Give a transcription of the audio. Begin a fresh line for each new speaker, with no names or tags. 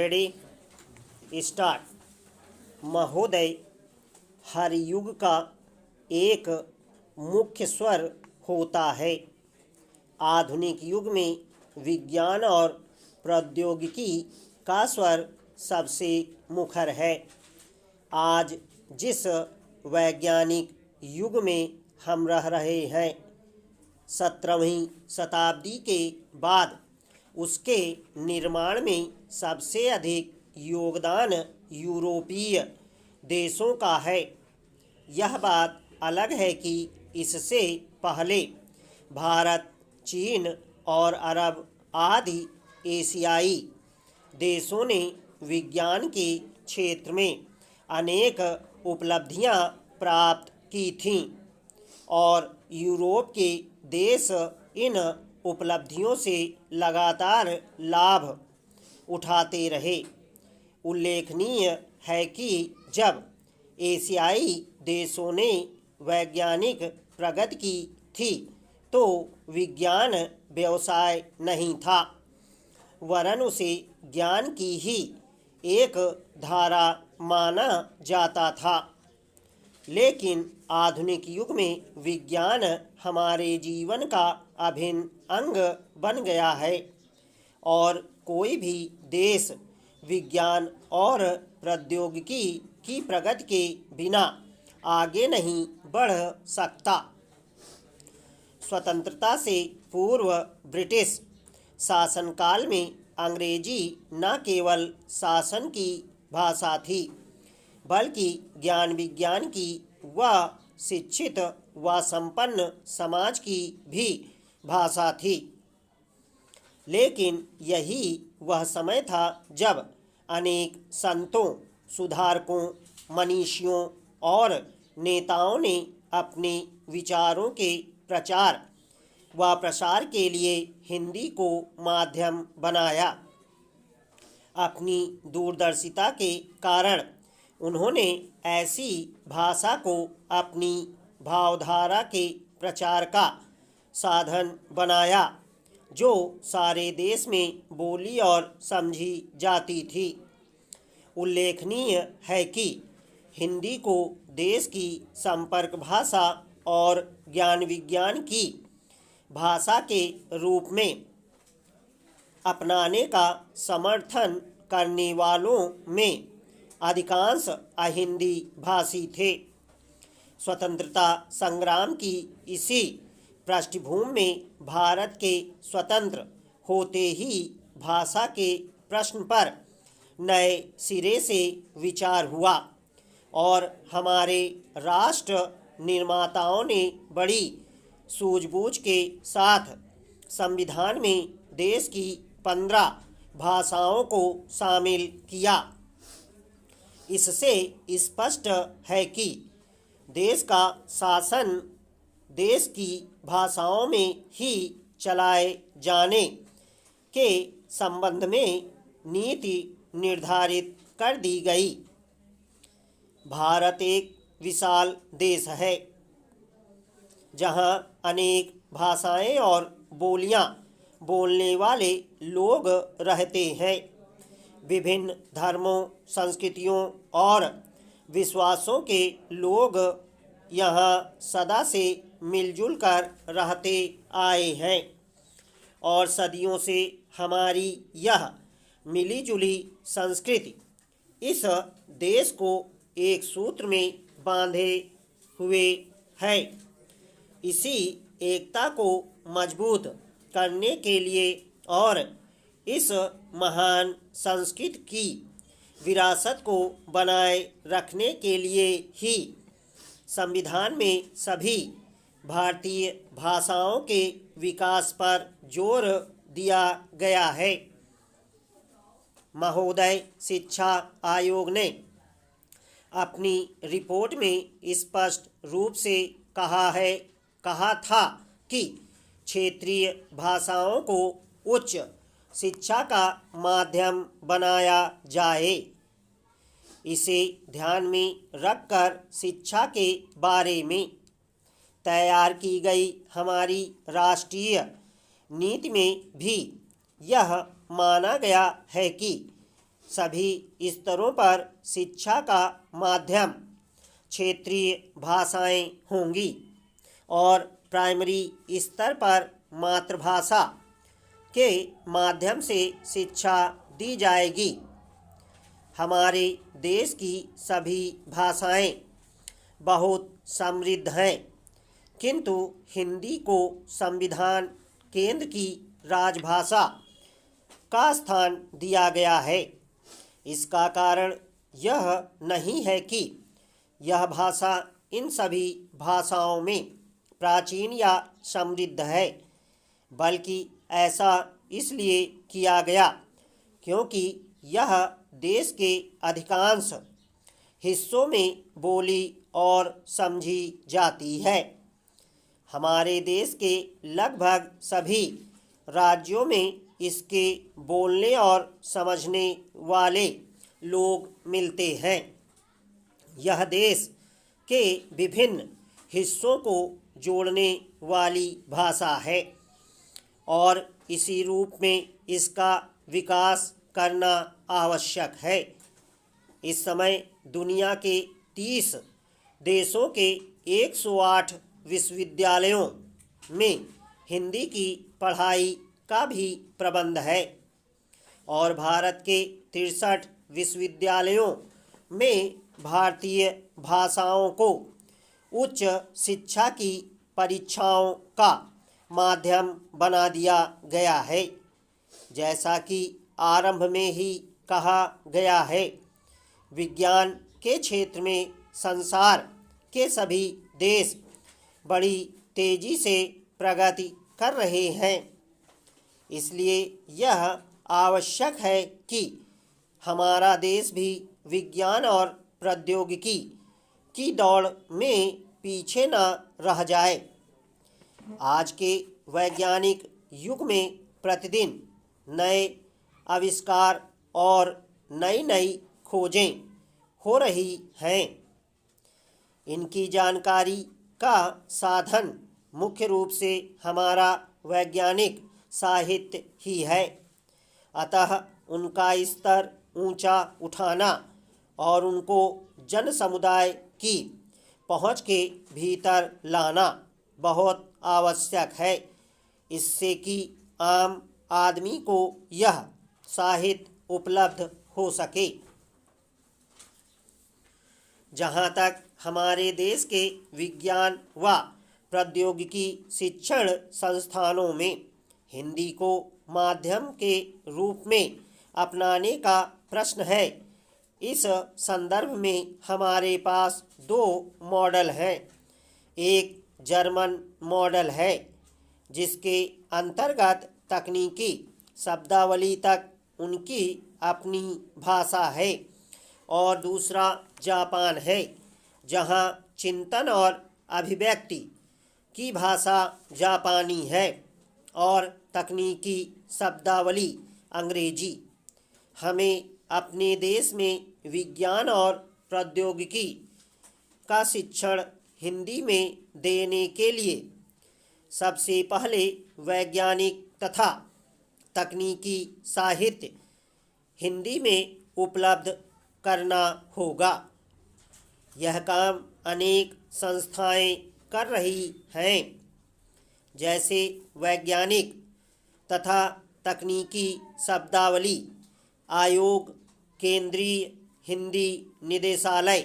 Ready start. महोदय, हर युग का एक मुख्य स्वर होता है। आधुनिक युग में विज्ञान और प्रौद्योगिकी का स्वर सबसे मुखर है। आज जिस वैज्ञानिक युग में हम रह रहे हैं, 17वीं शताब्दी के बाद उसके निर्माण में सबसे अधिक योगदान यूरोपीय देशों का है। यह बात अलग है कि इससे पहले भारत, चीन और अरब आदि एशियाई देशों ने विज्ञान के क्षेत्र में अनेक उपलब्धियां प्राप्त की थीं और यूरोप के देश इन उपलब्धियों से लगातार लाभ उठाते रहे। उल्लेखनीय है कि जब एशियाई देशों ने वैज्ञानिक प्रगति की थी तो विज्ञान व्यवसाय नहीं था, वरन उसे ज्ञान की ही एक धारा माना जाता था। लेकिन आधुनिक युग में विज्ञान हमारे जीवन का अभिन्न अंग बन गया है और कोई भी देश विज्ञान और प्रौद्योगिकी की प्रगति के बिना आगे नहीं बढ़ सकता। स्वतंत्रता से पूर्व ब्रिटिश शासनकाल में अंग्रेजी न केवल शासन की भाषा थी, बल्कि ज्ञान विज्ञान की व शिक्षित व संपन्न समाज की भी भाषा थी। लेकिन यही वह समय था जब अनेक संतों, सुधारकों, मनीषियों और नेताओं ने अपने विचारों के प्रचार व प्रसार के लिए हिंदी को माध्यम बनाया। अपनी दूरदर्शिता के कारण उन्होंने ऐसी भाषा को अपनी भावधारा के प्रचार का साधन बनाया जो सारे देश में बोली और समझी जाती थी। उल्लेखनीय है कि हिंदी को देश की संपर्क भाषा और ज्ञान विज्ञान की भाषा के रूप में अपनाने का समर्थन करने वालों में अधिकांश अहिंदी भाषी थे। स्वतंत्रता संग्राम की इसी पृष्ठभूमि में भारत के स्वतंत्र होते ही भाषा के प्रश्न पर नए सिरे से विचार हुआ और हमारे राष्ट्र निर्माताओं ने बड़ी सूझबूझ के साथ संविधान में देश की 15 भाषाओं को शामिल किया। इससे स्पष्ट है कि देश का शासन देश की भाषाओं में ही चलाए जाने के संबंध में नीति निर्धारित कर दी गई। भारत एक विशाल देश है जहां अनेक भाषाएं और बोलियां बोलने वाले लोग रहते हैं। विभिन्न धर्मों, संस्कृतियों और विश्वासों के लोग यहाँ सदा से मिलजुल कर रहते आए हैं और सदियों से हमारी यह मिलीजुली संस्कृति इस देश को एक सूत्र में बांधे हुए है। इसी एकता को मजबूत करने के लिए और इस महान संस्कृति की विरासत को बनाए रखने के लिए ही संविधान में सभी भारतीय भाषाओं के विकास पर जोर दिया गया है। महोदय, शिक्षा आयोग ने अपनी रिपोर्ट में स्पष्ट रूप से कहा था कि क्षेत्रीय भाषाओं को उच्च शिक्षा का माध्यम बनाया जाए। इसे ध्यान में रखकर शिक्षा के बारे में तैयार की गई हमारी राष्ट्रीय नीति में भी यह माना गया है कि सभी स्तरों पर शिक्षा का माध्यम क्षेत्रीय भाषाएं होंगी और प्राइमरी स्तर पर मातृभाषा के माध्यम से शिक्षा दी जाएगी। हमारे देश की सभी भाषाएं बहुत समृद्ध हैं, किंतु हिंदी को संविधान केंद्र की राजभाषा का स्थान दिया गया है। इसका कारण यह नहीं है कि यह भाषा इन सभी भाषाओं में प्राचीन या समृद्ध है, बल्कि ऐसा इसलिए किया गया क्योंकि यह देश के अधिकांश हिस्सों में बोली और समझी जाती है। हमारे देश के लगभग सभी राज्यों में इसके बोलने और समझने वाले लोग मिलते हैं। यह देश के विभिन्न हिस्सों को जोड़ने वाली भाषा है और इसी रूप में इसका विकास करना आवश्यक है। इस समय दुनिया के 30 देशों के 108 विश्वविद्यालयों में हिंदी की पढ़ाई का भी प्रबंध है और भारत के 63 विश्वविद्यालयों में भारतीय भाषाओं को उच्च शिक्षा की परीक्षाओं का माध्यम बना दिया गया है। जैसा कि आरंभ में ही कहा गया है, विज्ञान के क्षेत्र में संसार के सभी देश बड़ी तेजी से प्रगति कर रहे हैं। इसलिए यह आवश्यक है कि हमारा देश भी विज्ञान और प्रौद्योगिकी की दौड़ में पीछे न रह जाए। आज के वैज्ञानिक युग में प्रतिदिन नए आविष्कार और नई नई खोजें हो रही हैं। इनकी जानकारी का साधन मुख्य रूप से हमारा वैज्ञानिक साहित्य ही है। अतः उनका स्तर ऊंचा उठाना और उनको जन समुदाय की पहुंच के भीतर लाना बहुत आवश्यक है, इससे कि आम आदमी को यह साहित्य उपलब्ध हो सके। जहाँ तक हमारे देश के विज्ञान व प्रौद्योगिकी शिक्षण संस्थानों में हिंदी को माध्यम के रूप में अपनाने का प्रश्न है, इस संदर्भ में हमारे पास 2 मॉडल हैं। एक जर्मन मॉडल है जिसके अंतर्गत तकनीकी शब्दावली तक उनकी अपनी भाषा है, और दूसरा जापान है जहां चिंतन और अभिव्यक्ति की भाषा जापानी है और तकनीकी शब्दावली अंग्रेजी। हमें अपने देश में विज्ञान और प्रौद्योगिकी का शिक्षण हिंदी में देने के लिए सबसे पहले वैज्ञानिक तथा तकनीकी साहित्य हिंदी में उपलब्ध करना होगा। यह काम अनेक संस्थाएं कर रही हैं, जैसे वैज्ञानिक तथा तकनीकी शब्दावली आयोग, केंद्रीय हिंदी निदेशालय